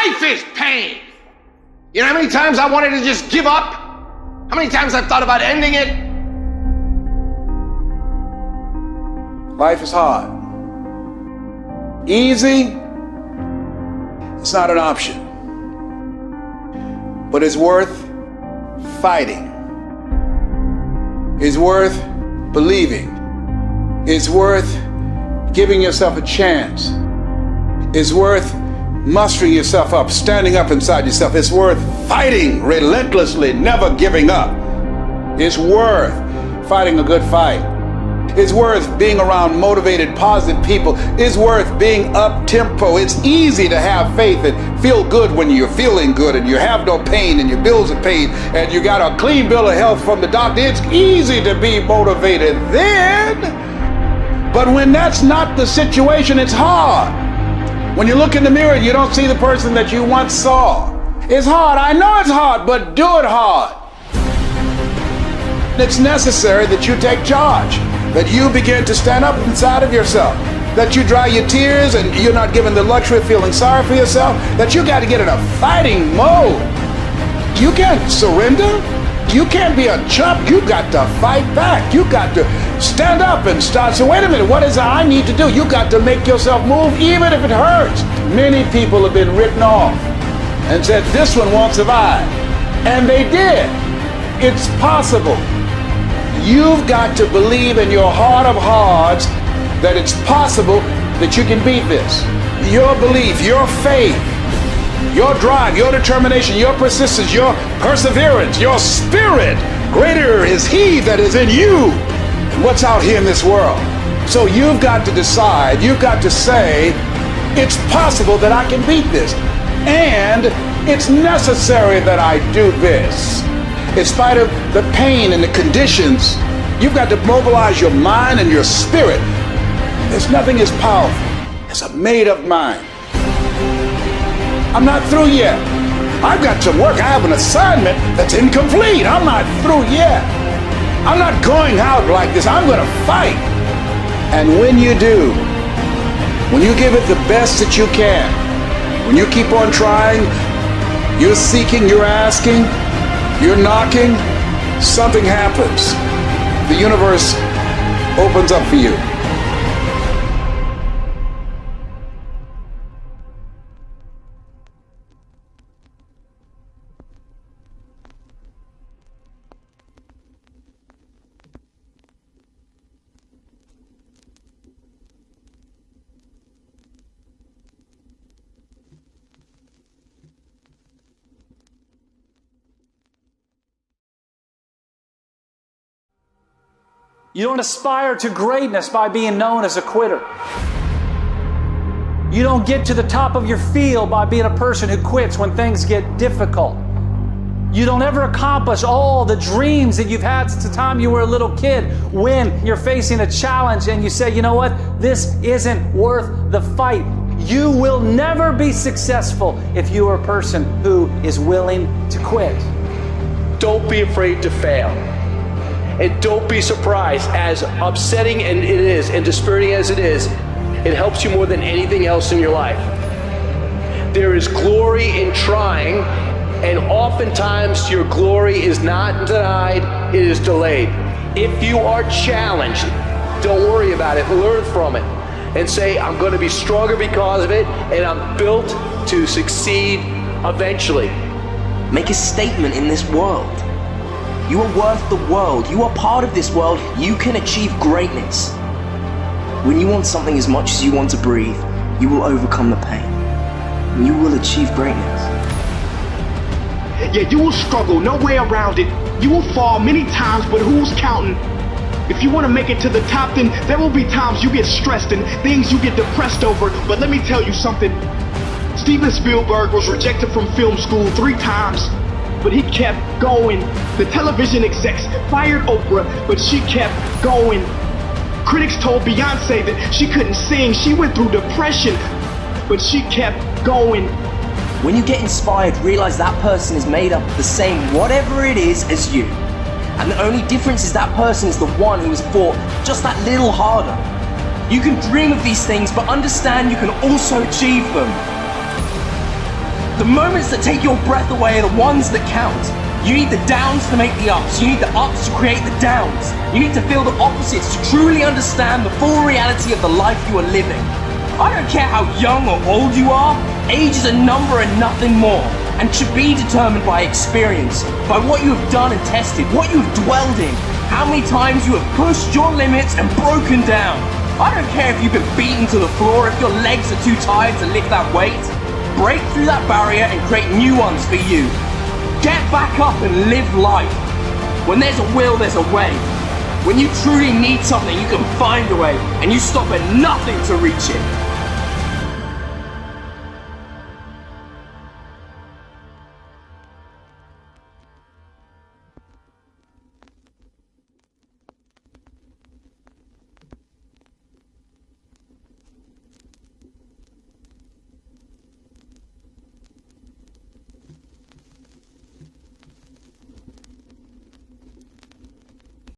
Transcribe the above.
Life is pain. You know how many times I wanted to just give up? How many times I've thought about ending it? Life is hard. Easy, it's not an option. But it's worth fighting. It's worth believing. It's worth giving yourself a chance. It's worth mustering yourself up, standing up inside yourself. It's worth fighting relentlessly, never giving up. It's worth fighting a good fight. It's worth being around motivated, positive people. It's worth being up-tempo. It's easy to have faith and feel good when you're feeling good and you have no pain and your bills are paid and you got a clean bill of health from the doctor. It's easy to be motivated then. But when that's not the situation, it's hard. When you look in the mirror and you don't see the person that you once saw. It's hard. I know it's hard, but do it hard. It's necessary that you take charge, that you begin to stand up inside of yourself, that you dry your tears and you're not given the luxury of feeling sorry for yourself, that you got to get in a fighting mode. You can't surrender. You can't be a chump. You got to fight back. You got to stand up and start. So wait a minute, what is it I need to do? You got to make yourself move even if it hurts. Many people have been written off and said this one won't survive. And they did. It's possible. You've got to believe in your heart of hearts that it's possible that you can beat this. Your belief, your faith, your drive, your determination, your persistence, your perseverance, your spirit. Greater is He that is in you than what's out here in this world. So you've got to decide, you've got to say, it's possible that I can beat this. And it's necessary that I do this. In spite of the pain and the conditions, you've got to mobilize your mind and your spirit. There's nothing as powerful as a made-up mind. I'm not through yet. I've got some work. I have an assignment that's incomplete. I'm not through yet. I'm not going out like this. I'm going to fight. And when you do, when you give it the best that you can, when you keep on trying, you're seeking, you're asking, you're knocking, something happens. The universe opens up for you. You don't aspire to greatness by being known as a quitter. You don't get to the top of your field by being a person who quits when things get difficult. You don't ever accomplish all the dreams that you've had since the time you were a little kid when you're facing a challenge and you say, you know what, this isn't worth the fight. You will never be successful if you are a person who is willing to quit. Don't be afraid to fail. And don't be surprised, as upsetting and it is, and dispiriting as it is, it helps you more than anything else in your life. There is glory in trying, and oftentimes your glory is not denied, it is delayed. If you are challenged, don't worry about it, learn from it, and say, I'm going to be stronger because of it, and I'm built to succeed eventually. Make a statement in this world. You are worth the world. You are part of this world. You can achieve greatness. When you want something as much as you want to breathe, you will overcome the pain. And you will achieve greatness. Yeah, you will struggle, no way around it. You will fall many times, but who's counting? If you want to make it to the top, then there will be times you get stressed and things you get depressed over. But let me tell you something. Steven Spielberg was rejected from film school 3 times. But he kept going. The television execs fired Oprah, but she kept going. Critics told Beyonce that she couldn't sing. She went through depression, but she kept going. When you get inspired, realize that person is made up of the same whatever it is as you. And the only difference is that person is the one who has fought just that little harder. You can dream of these things, but understand you can also achieve them. The moments that take your breath away are the ones that count. You need the downs to make the ups. You need the ups to create the downs. You need to feel the opposites to truly understand the full reality of the life you are living. I don't care how young or old you are, age is a number and nothing more, and should be determined by experience, by what you have done and tested, what you have dwelled in, how many times you have pushed your limits and broken down. I don't care if you've been beaten to the floor, if your legs are too tired to lift that weight. Break through that barrier and create new ones for you. Get back up and live life. When there's a will, there's a way. When you truly need something, you can find a way, and you stop at nothing to reach it.